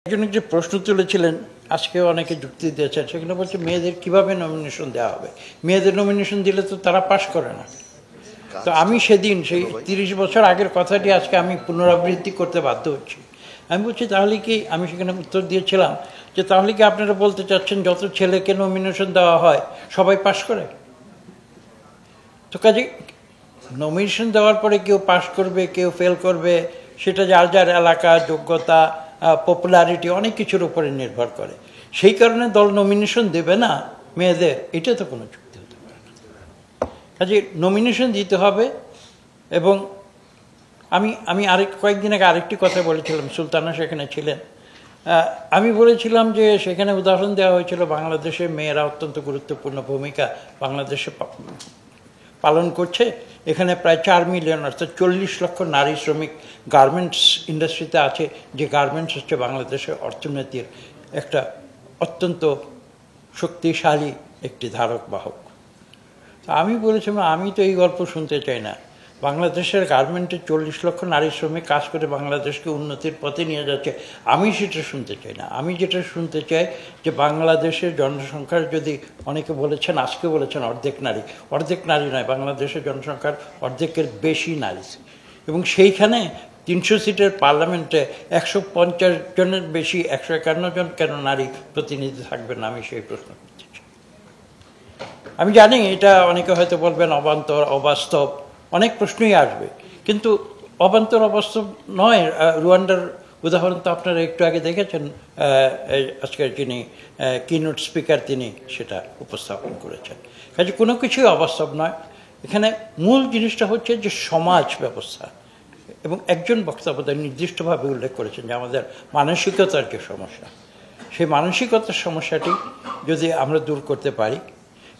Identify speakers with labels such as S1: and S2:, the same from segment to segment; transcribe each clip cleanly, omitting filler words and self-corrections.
S1: একজন যে প্রশ্ন তুলেছিলেন আজকেও অনেকে যুক্তি দিয়েছেন, সেখানে বলছে মেয়েদের কিভাবে নমিনেশন দেওয়া হবে, মেয়েদের নমিনেশন দিলে তো তারা পাশ করে না। তো আমি সেদিন সেই 30 বছর আগের কথাটি আজকে আমি পুনরাবৃত্তি করতে বাধ্য হচ্ছি। আমি বলছি তাহলে কি, আমি সেখানে উত্তর দিয়েছিলাম যে তাহলে কি আপনারা বলতে চাচ্ছেন যত ছেলেকে নমিনেশন দেওয়া হয় সবাই পাশ করে? তো কাজে নমিনেশন দেওয়ার পরে কেউ পাশ করবে কেউ ফেল করবে সেটা যার যার এলাকা, যোগ্যতা, পপুলারিটি অনেক কিছুর উপরে নির্ভর করে। সেই কারণে দল নমিনেশন দেবে না মেয়েদের, এটা তো কোনো যুক্তি হতে পারে না। কাজে নমিনেশন দিতে হবে। এবং আমি কয়েকদিন আগে আরেকটি কথা বলেছিলাম, সুলতানা সেখানে ছিলেন। আমি বলেছিলাম যে সেখানে উদাহরণ দেওয়া হয়েছিল বাংলাদেশে মেয়েরা অত্যন্ত গুরুত্বপূর্ণ ভূমিকা বাংলাদেশে পালন করছে। এখানে প্রায় 4 মিলিয়ন অর্থাৎ 40 লক্ষ নারী শ্রমিক গার্মেন্টস ইন্ডাস্ট্রিতে আছে, যে গার্মেন্টস হচ্ছে বাংলাদেশের অর্থনীতির একটা অত্যন্ত শক্তিশালী একটি ধারক বাহক। আমি বলেছিলাম আমি তো এই গল্প শুনতে চাই না। বাংলাদেশের গার্মেন্টে 40 লক্ষ নারী শ্রমিক কাজ করে বাংলাদেশকে উন্নতির পথে নিয়ে যাচ্ছে, আমি সেটা শুনতে চাই না। আমি যেটা শুনতে চাই যে বাংলাদেশের জনসংখ্যার, যদি অনেকে বলেছেন আজকে বলেছেন অর্ধেক নারী নয়, বাংলাদেশের জনসংখ্যার অর্ধেকের বেশি নারী, এবং সেইখানে 300 সিটের পার্লামেন্টে 150 জনের বেশি, 151 জন কেন নারী প্রতিনিধি থাকবে না, আমি সেই প্রশ্ন করতে চাই। আমি জানি এটা অনেকে হয়তো বলবেন অবান্তর, অবাস্তব, অনেক প্রশ্নই আসবে, কিন্তু অবান্তর অবাস্তব নয়। রুয়ান্ডার উদাহরণ তো আপনারা একটু আগে দেখেছেন, আজকের যিনি কিনোট স্পিকার তিনি সেটা উপস্থাপন করেছেন। কাজে কোনো কিছুই অবাস্তব নয়। এখানে মূল জিনিসটা হচ্ছে যে সমাজ ব্যবস্থা, এবং একজন বক্তা বোধহয় নির্দিষ্টভাবে উল্লেখ করেছেন যে আমাদের মানসিকতার যে সমস্যা, সেই মানসিকতার সমস্যাটি যদি আমরা দূর করতে পারি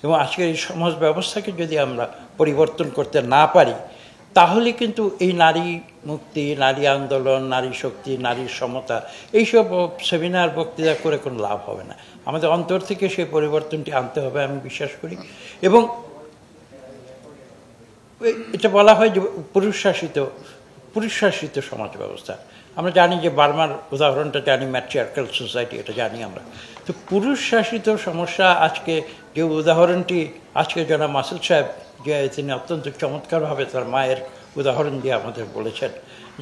S1: এবং আজকের এই সমাজ ব্যবস্থাকে যদি আমরা পরিবর্তন করতে না পারি, তাহলে কিন্তু এই নারী মুক্তি, নারী আন্দোলন, নারী শক্তি, নারীর সমতা, এইসব সেমিনার বক্তৃতা করে কোনো লাভ হবে না। আমাদের অন্তর থেকে সেই পরিবর্তনটি আনতে হবে, আমি বিশ্বাস করি। এবং এটা বলা হয় যে পুরুষ শাসিত সমাজ ব্যবস্থা। আমরা জানি যে বার্মার উদাহরণটা জানি, ম্যাট্রিয়ার্কাল সোসাইটি, এটা জানি আমরা। তো পুরুষ শাসিত সমস্যা, আজকে যে উদাহরণটি আজকে জনাব মাসুদ সাহেব, যে তিনি অত্যন্ত চমৎকারভাবে তার মায়ের উদাহরণ দিয়ে আমাদের বলেছেন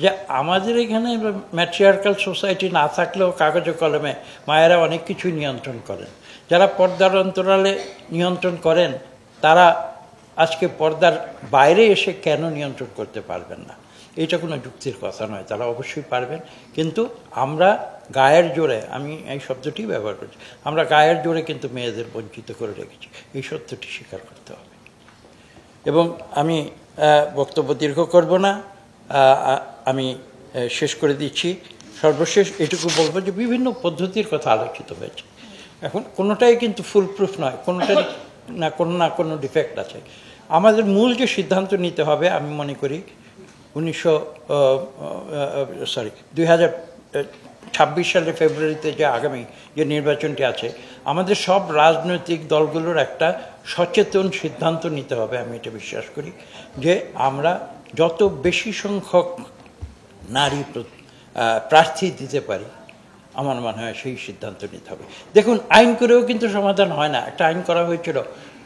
S1: যে আমাদের এখানে ম্যাট্রিয়ার্কাল সোসাইটি না থাকলেও কাগজে কলমে মায়েরা অনেক কিছুই নিয়ন্ত্রণ করেন। যারা পর্দার অন্তরালে নিয়ন্ত্রণ করেন তারা আজকে পর্দার বাইরে এসে কেন নিয়ন্ত্রণ করতে পারবেন না? এটা কোনো যুক্তির কথা নয়, তারা অবশ্যই পারবেন। কিন্তু আমরা গায়ের জোরে, আমি এই শব্দটি ব্যবহার করছি, আমরা গায়ের জোরে কিন্তু মেয়েদের বঞ্চিত করে রেখেছি, এই সত্যটি স্বীকার করতে হবে। এবং আমি বক্তব্য দীর্ঘ করব না, আমি শেষ করে দিচ্ছি। সর্বশেষ এটুকু বলবো যে বিভিন্ন পদ্ধতির কথা আলোচিত হয়েছে। এখন কোনোটাই কিন্তু ফুল প্রুফ নয়, কোনোটাই না কোনো ডিফেক্ট আছে। আমাদের মূল যে সিদ্ধান্ত নিতে হবে, আমি মনে করি 2026 সালের ফেব্রুয়ারিতে যে আগামী যে নির্বাচনটি আছে, আমাদের সব রাজনৈতিক দলগুলোর একটা সচেতন সিদ্ধান্ত নিতে হবে। আমি এটা বিশ্বাস করি যে আমরা যত বেশি সংখ্যক নারী প্রার্থী দিতে পারি, আমার মনে হয় সেই সিদ্ধান্ত নিতে হবে। দেখুন, আইন করেও কিন্তু সমাধান হয় না। একটা আইন করা হয়েছিল,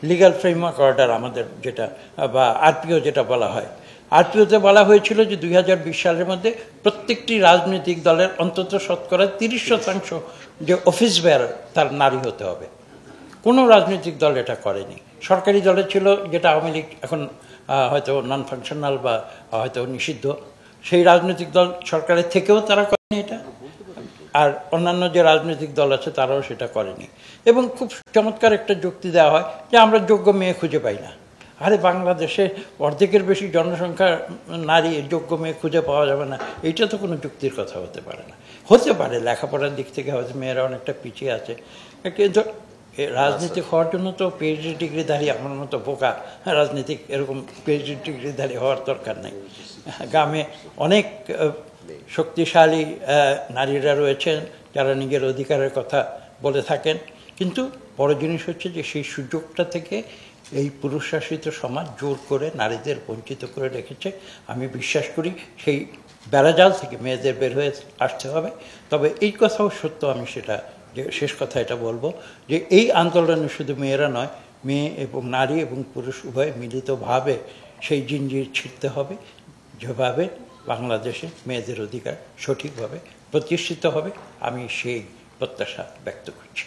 S1: লিগ্যাল ফ্রেমওয়ার্ক অর্ডার আমাদের যেটা, বা আরপিও যেটা বলা হয়। আরপিওতে বলা হয়েছিল যে 2020 সালের মধ্যে প্রত্যেকটি রাজনৈতিক দলের অন্তত শতকরা 30% যে অফিস বেয়ার তার নারী হতে হবে। কোনো রাজনৈতিক দল এটা করেনি। সরকারি দলে ছিল, যেটা আওয়ামী লীগ এখন হয়তো নন ফাংশনাল বা হয়তো নিষিদ্ধ, সেই রাজনৈতিক দল সরকারের থেকেও তারা করেনি এটা, আর অন্যান্য যে রাজনৈতিক দল আছে তারাও সেটা করেনি। এবং খুব চমৎকার একটা যুক্তি দেওয়া হয় যে আমরা যোগ্য মেয়ে খুঁজে পাই না। আরে বাংলাদেশে অর্ধেকের বেশি জনসংখ্যা নারী, যোগ্য মেয়ে খুঁজে পাওয়া যাবে না, এইটা তো কোনো যুক্তির কথা হতে পারে না। হতে পারে লেখাপড়ার দিক থেকে হয়তো মেয়েরা অনেকটা পিছিয়ে আছে, কিন্তু রাজনীতি হওয়ার জন্য তো পিএইচডি ডিগ্রিধারী আমার মতো বোকা রাজনীতিক এরকম পিএইচডি ডিগ্রিধারী হওয়ার দরকার নেই। গ্রামে অনেক শক্তিশালী নারীরা রয়েছেন যারা নিজের অধিকারের কথা বলে থাকেন, কিন্তু বড় জিনিস হচ্ছে যে সেই সুযোগটা থেকে এই পুরুষ শাসিত সমাজ জোর করে নারীদের বঞ্চিত করে রেখেছে। আমি বিশ্বাস করি সেই বেড়াজাল থেকে মেয়েদের বের হয়ে আসতে হবে। তবে এই কথাও সত্য, আমি সেটা যে শেষ কথা এটা বলবো যে এই আন্দোলনে শুধু মেয়েরা নয়, মেয়ে এবং নারী এবং পুরুষ উভয় মিলিতভাবে সেই জিঞ্জির ছিঁড়তে হবে, যেভাবে বাংলাদেশে মেয়েদের অধিকার সঠিকভাবে প্রতিষ্ঠিত হবে। আমি সেই প্রত্যাশা ব্যক্ত করছি।